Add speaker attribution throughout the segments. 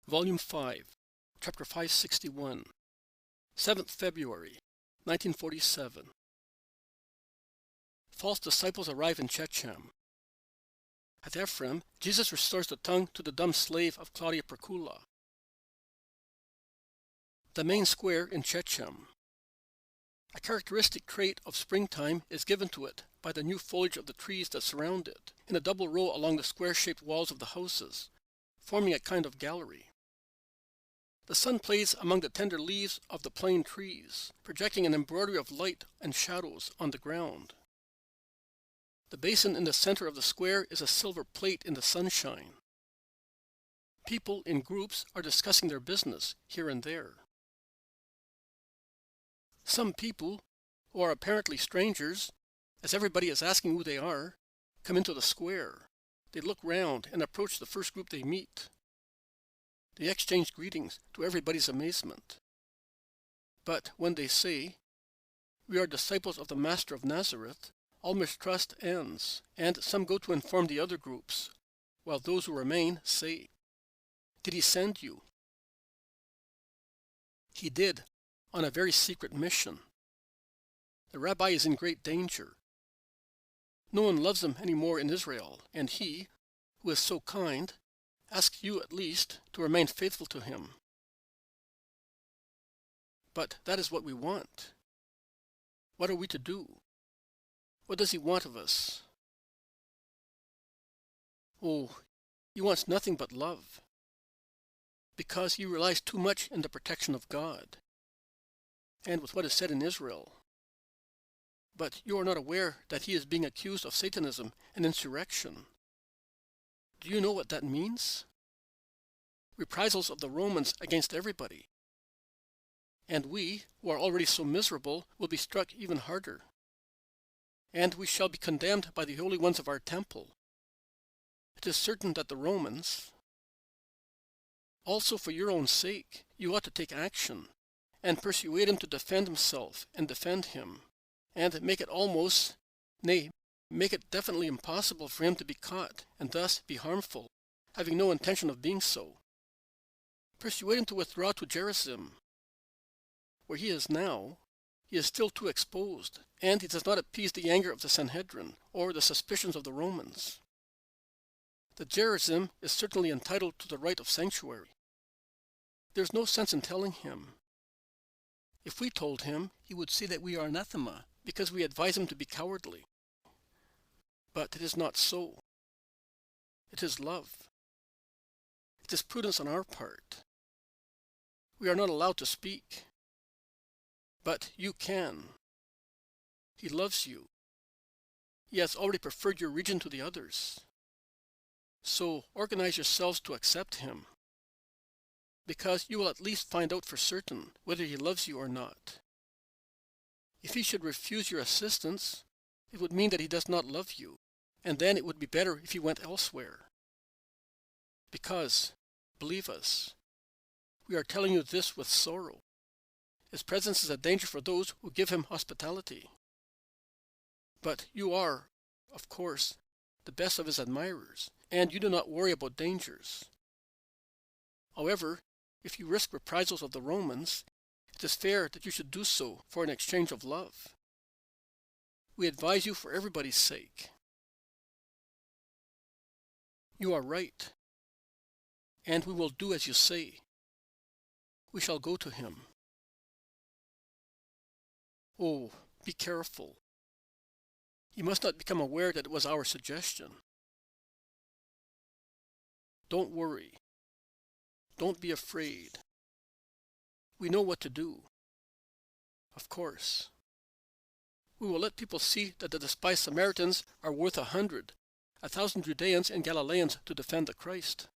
Speaker 1: Volume 5, Chapter 561, 7th February, 1947. False disciples arrive in Shechem. At Ephraim, Jesus restores the tongue to the dumb slave of Claudia Procula. The main square in Shechem. A characteristic trait of springtime is given to it by the new foliage of the trees that surround it, in a double row along the square-shaped walls of the houses, forming a kind of gallery. The sun plays among the tender leaves of the plane trees, projecting an embroidery of light and shadows on the ground. The basin in the center of the square is a silver plate in the sunshine. People in groups are discussing their business here and there. Some people, who are apparently strangers, as everybody is asking who they are, come into the square. They look round and approach the first group they meet. They exchange greetings to everybody's amazement. But when they say, "We are disciples of the Master of Nazareth," all mistrust ends, and some go to inform the other groups, while those who remain say, "Did he send you?" He did, on a very secret mission. The rabbi is in great danger. No one loves him any more in Israel, and he, who is so kind, asks you at least to remain faithful to him. But that is what we want. What are we to do? What does he want of us? Oh, he wants nothing but love, because he relies too much in the protection of God, and with what is said in Israel. But you are not aware that he is being accused of Satanism and insurrection. Do you know what that means? Reprisals of the Romans against everybody. And we, who are already so miserable, will be struck even harder. And we shall be condemned by the holy ones of our temple. It is certain that the Romans, also for your own sake, you ought to take action, and persuade him to defend himself and defend him, and make it almost, nay, make it definitely impossible for him to be caught and thus be harmful, having no intention of being so. Persuade him to withdraw to Jerusalem. Where he is now, he is still too exposed, and he does not appease the anger of the Sanhedrin or the suspicions of the Romans. The Jerusalem is certainly entitled to the right of sanctuary. There is no sense in telling him. If we told him, he would say that we are anathema, because we advise him to be cowardly. But it is not so. It is love. It is prudence on our part. We are not allowed to speak. But you can. He loves you. He has already preferred your region to the others. So organize yourselves to accept him, because you will at least find out for certain whether he loves you or not. If he should refuse your assistance, it would mean that he does not love you, and then it would be better if he went elsewhere. Because, believe us, we are telling you this with sorrow. His presence is a danger for those who give him hospitality. But you are, of course, the best of his admirers, and you do not worry about dangers. However, if you risk reprisals of the Romans, it is fair that you should do so for an exchange of love. We advise you for everybody's sake. You are right, and we will do as you say. We shall go to him. Oh, be careful. He must not become aware that it was our suggestion. Don't worry. Don't be afraid. We know what to do. Of course. We will let people see that the despised Samaritans are worth 1,000 Judeans and Galileans to defend the Christ.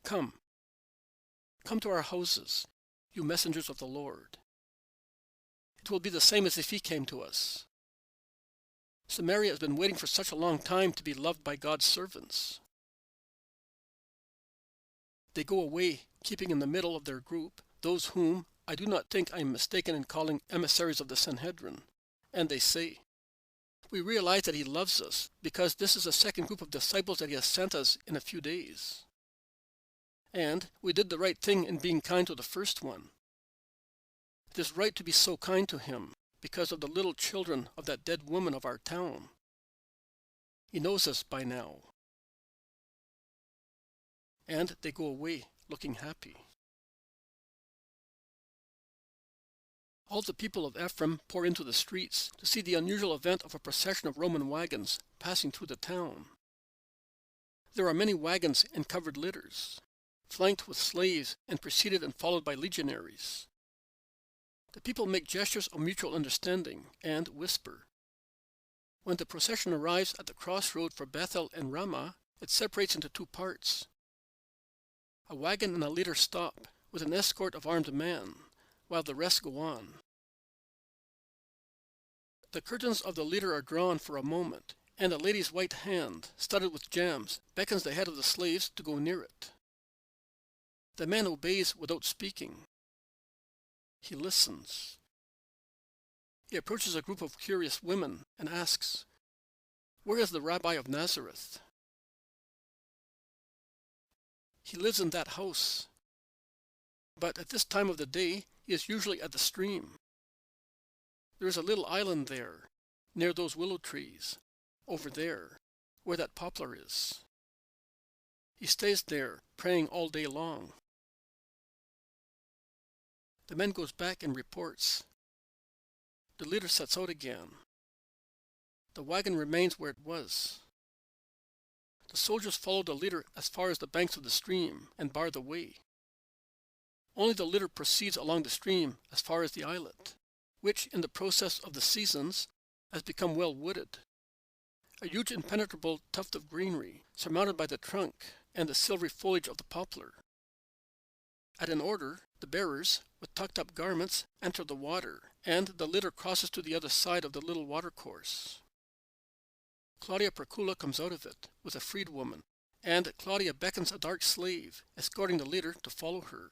Speaker 1: Come. Come to our houses, you messengers of the Lord. It will be the same as if he came to us. Samaria has been waiting for such a long time to be loved by God's servants. They go away, keeping in the middle of their group those whom I do not think I am mistaken in calling emissaries of the Sanhedrin, and they say, "We realize that he loves us, because this is the second group of disciples that he has sent us in a few days. and we did the right thing in being kind to the first one. It is right to be so kind to him, because of the little children of that dead woman of our town. He knows us by now. And they go away looking happy. All the people of Ephraim pour into the streets to see the unusual event of a procession of Roman wagons passing through the town. There are many wagons and covered litters, flanked with slaves and preceded and followed by legionaries. The people make gestures of mutual understanding and whisper. When the procession arrives at the crossroad for Bethel and Ramah, it separates into two parts. A wagon and a leader stop with an escort of armed men, while the rest go on. The curtains of the leader are drawn for a moment, and a lady's white hand, studded with gems, beckons the head of the slaves to go near it. The man obeys without speaking. He listens. He approaches a group of curious women and asks, "Where is the Rabbi of Nazareth?" He lives in that house, but at this time of the day he is usually at the stream. There is a little island there, near those willow trees, over there, where that poplar is. He stays there, praying all day long. The man goes back and reports. The leader sets out again. The wagon remains where it was. The soldiers follow the leader as far as the banks of the stream and bar the way. Only the leader proceeds along the stream as far as the islet, which, in the process of the seasons, has become well wooded. A huge impenetrable tuft of greenery, surmounted by the trunk and the silvery foliage of the poplar. At an order, the bearers, with tucked-up garments, enter the water, and the litter crosses to the other side of the little watercourse. Claudia Procula comes out of it, with a freedwoman, and Claudia beckons a dark slave, escorting the leader to follow her.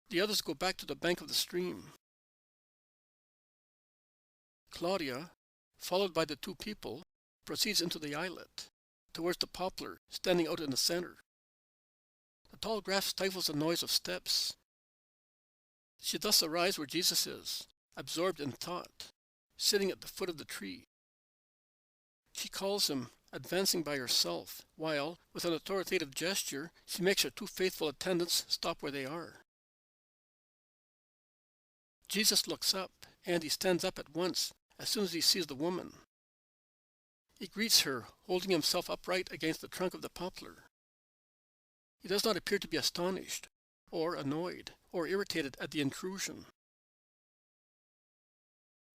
Speaker 1: The others go back to the bank of the stream. Claudia, followed by the two people, proceeds into the islet, towards the poplar standing out in the center. The tall grass stifles the noise of steps. She thus arrives where Jesus is, absorbed in thought, sitting at the foot of the tree. She calls him, advancing by herself, while, with an authoritative gesture, she makes her two faithful attendants stop where they are. Jesus looks up, and he stands up at once as soon as he sees the woman. He greets her, holding himself upright against the trunk of the poplar. He does not appear to be astonished, or annoyed, or irritated at the intrusion.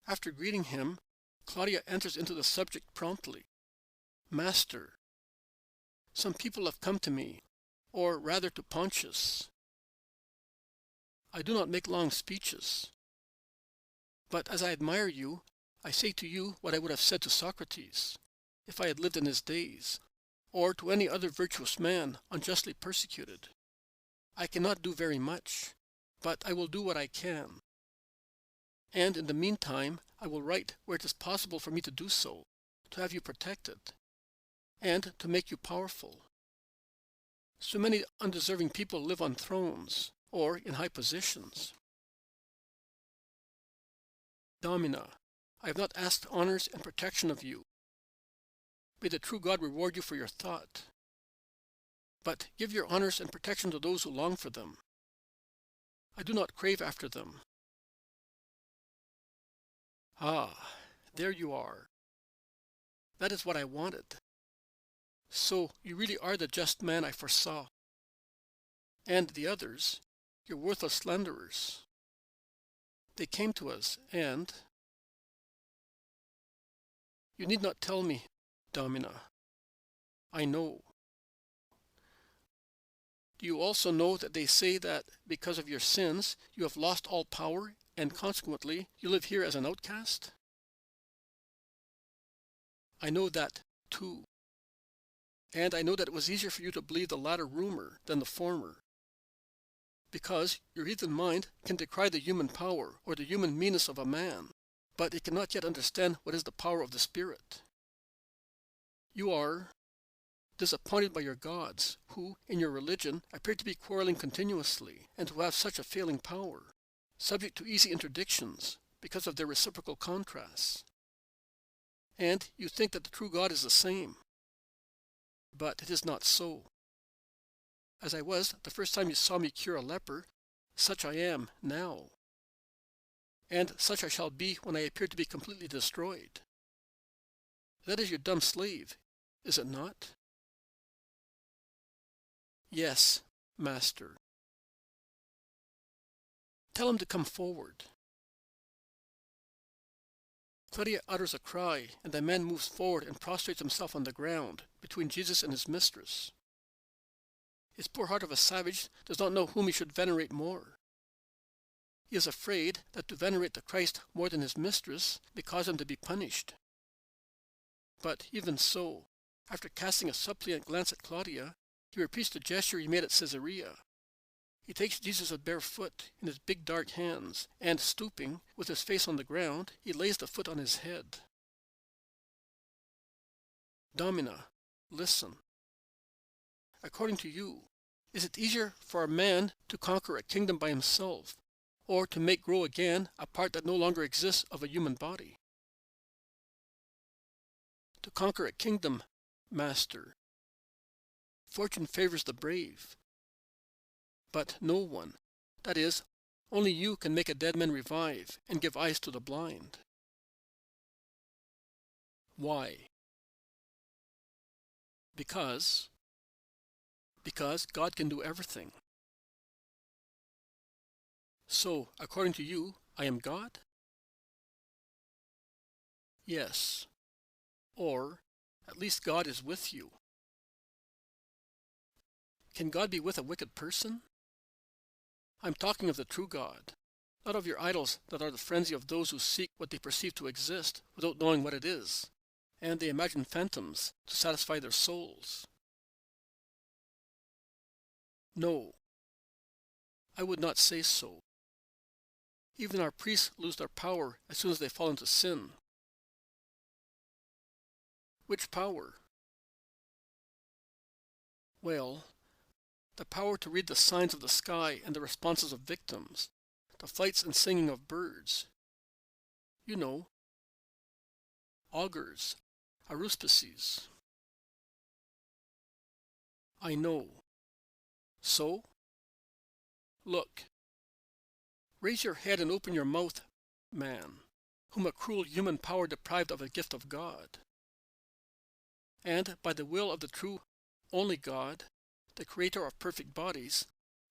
Speaker 1: After greeting him, Claudia enters into the subject promptly. "Master, some people have come to me, or rather to Pontius. I do not make long speeches. But as I admire you, I say to you what I would have said to Socrates, if I had lived in his days, or to any other virtuous man unjustly persecuted. I cannot do very much, but I will do what I can. And in the meantime, I will write where it is possible for me to do so, to have you protected, and to make you powerful. So many undeserving people live on thrones, or in high positions. Domina, I have not asked honors and protection of you. May the true God reward you for your thought. But give your honors and protection to those who long for them. I do not crave after them." "Ah, there you are. That is what I wanted. So you really are the just man I foresaw. And the others, your worthless slanderers. They came to us, and—" "You need not tell me, Domina. I know. Do you also know that they say that, because of your sins, you have lost all power, and consequently, you live here as an outcast?" "I know that, too. And I know that it was easier for you to believe the latter rumor than the former, because your heathen mind can decry the human power or the human meanness of a man, but it cannot yet understand what is the power of the Spirit. You are disappointed by your gods, who, in your religion, appear to be quarreling continuously, and who have such a failing power, subject to easy interdictions, because of their reciprocal contrasts. And you think that the true God is the same. But it is not so. As I was the first time you saw me cure a leper, such I am now. And such I shall be when I appear to be completely destroyed. That is your dumb slave, is it not? Yes, Master. Tell him to come forward. Claudia utters a cry, and the man moves forward and prostrates himself on the ground, between Jesus and his mistress. His poor heart of a savage does not know whom he should venerate more. He is afraid that to venerate the Christ more than his mistress may cause him to be punished. But even so, after casting a suppliant glance at Claudia, he repeats the gesture he made at Caesarea. He takes Jesus at bare foot in his big dark hands, and stooping, with his face on the ground, he lays the foot on his head. Domina, listen. According to you, is it easier for a man to conquer a kingdom by himself, or to make grow again a part that no longer exists of a human body? To conquer a kingdom, Master. Fortune favors the brave. But no one, that is, only you can make a dead man revive and give eyes to the blind. Why? Because God can do everything. So, according to you, I am God? Yes. Or, at least God is with you. Can God be with a wicked person? I'm talking of the true God, not of your idols that are the frenzy of those who seek what they perceive to exist without knowing what it is, and they imagine phantoms to satisfy their souls. No, I would not say so. Even our priests lose their power as soon as they fall into sin. Which power? Well, the power to read the signs of the sky and the responses of victims, the flights and singing of birds. You know, augurs, aruspices. I know. So? Look. Raise your head and open your mouth, man, whom a cruel human power deprived of a gift of God. And by the will of the true, only God, the creator of perfect bodies,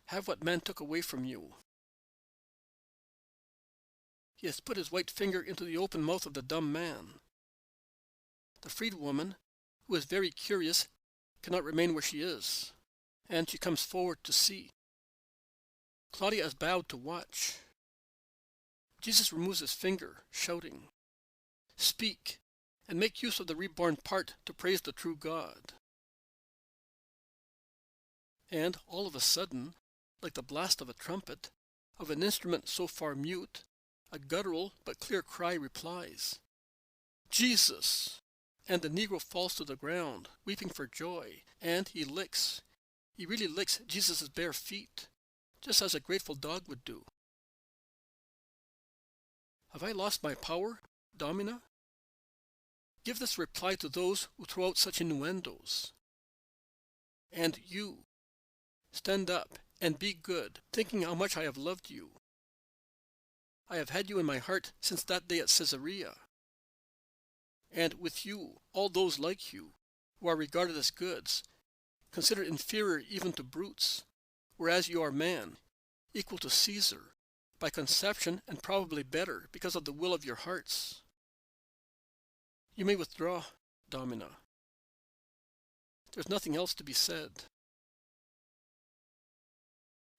Speaker 1: have what man took away from you. He has put his white finger into the open mouth of the dumb man. The freed woman, who is very curious, cannot remain where she is, and she comes forward to see. Claudia is bowed to watch. Jesus removes his finger, shouting, "Speak, and make use of the reborn part to praise the true God." And all of a sudden, like the blast of a trumpet, of an instrument so far mute, a guttural but clear cry replies, "Jesus!" And the Negro falls to the ground, weeping for joy, and he really licks Jesus' bare feet, just as a grateful dog would do. Have I lost my power, Domina? Give this reply to those who throw out such innuendos. And you, stand up and be good, thinking how much I have loved you. I have had you in my heart since that day at Caesarea. And with you, all those like you, who are regarded as goods, considered inferior even to brutes, whereas you are man, equal to Caesar, by conception and probably better because of the will of your hearts. You may withdraw, Domina. There's nothing else to be said.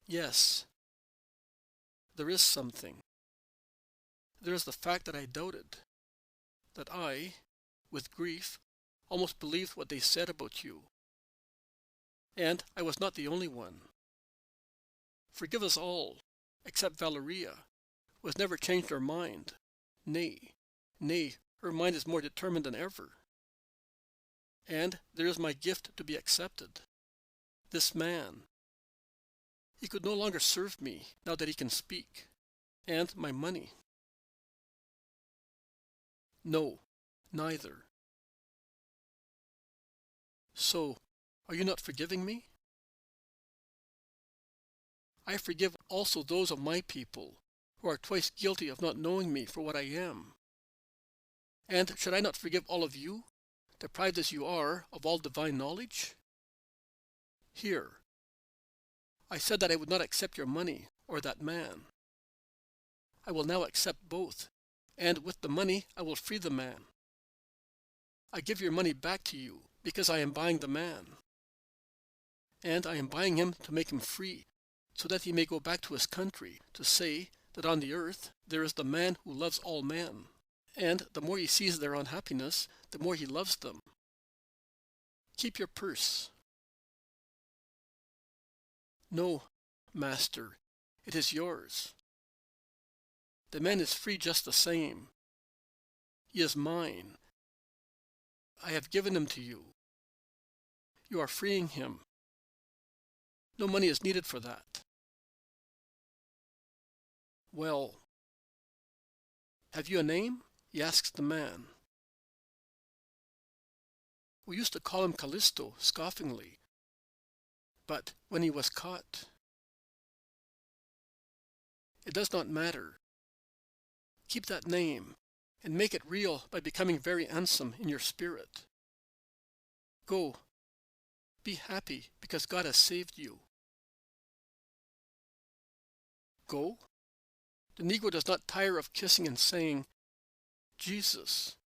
Speaker 1: Yes, there is something. There is the fact that I doubted, that I, with grief, almost believed what they said about you. And I was not the only one. Forgive us all, except Valeria, who has never changed her mind. Nay, her mind is more determined than ever. and there is my gift to be accepted. This man. He could no longer serve me now that he can speak. And my money. No, neither. So, are you not forgiving me? I forgive also those of my people who are twice guilty of not knowing me for what I am. And should I not forgive all of you, deprived as you are of all divine knowledge? Here, I said that I would not accept your money or that man. I will now accept both, and with the money I will free the man. I give your money back to you because I am buying the man. And I am buying him to make him free, so that he may go back to his country to say that on the earth there is the man who loves all men, and the more he sees their unhappiness, the more he loves them. Keep your purse. No, master, it is yours. The man is free just the same. He is mine. I have given him to you. You are freeing him. No money is needed for that. Well, have you a name? He asks the man. We used to call him Callisto, scoffingly. But when he was caught, it does not matter. Keep that name, and make it real by becoming very handsome in your spirit. Go. Be happy because God has saved you. Go? The Negro does not tire of kissing and saying, Jesus,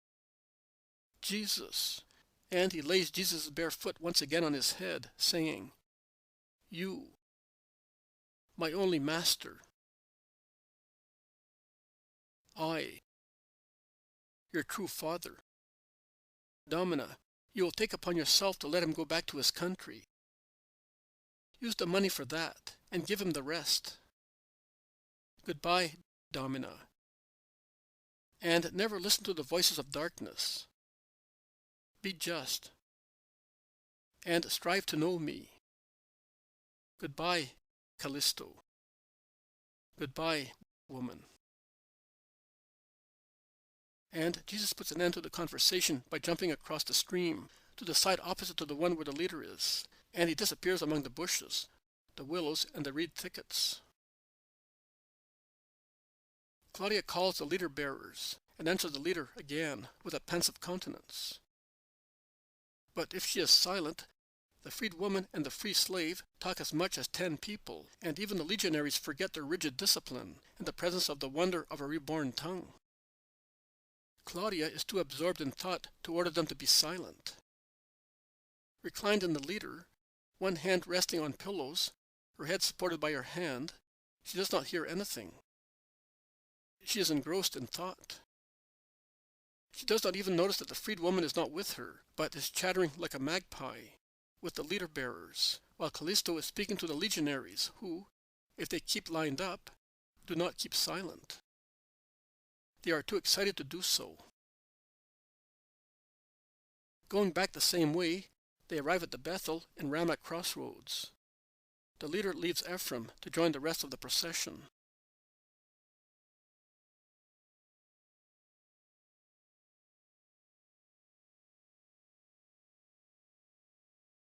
Speaker 1: Jesus. And he lays Jesus' bare foot once again on his head, saying, You, my only master. I, your true father. Domina, you will take upon yourself to let him go back to his country. Use the money for that, and give him the rest. Goodbye, Domina. And never listen to the voices of darkness. Be just, and strive to know me. Goodbye, Callisto. Goodbye, woman. And Jesus puts an end to the conversation by jumping across the stream to the side opposite to the one where the leader is, and he disappears among the bushes, the willows, and the reed thickets. Claudia calls the leader bearers and answers the leader again with a pensive countenance. But if she is silent, the freed woman and the free slave talk as much as 10 people, and even the legionaries forget their rigid discipline in the presence of the wonder of a reborn tongue. Claudia is too absorbed in thought to order them to be silent. Reclined in the leader, one hand resting on pillows, her head supported by her hand, she does not hear anything. She is engrossed in thought. She does not even notice that the freed woman is not with her, but is chattering like a magpie with the leader bearers, while Callisto is speaking to the legionaries who, if they keep lined up, do not keep silent. They are too excited to do so. Going back the same way, they arrive at the Bethel and Ramah crossroads. The leader leaves Ephraim to join the rest of the procession.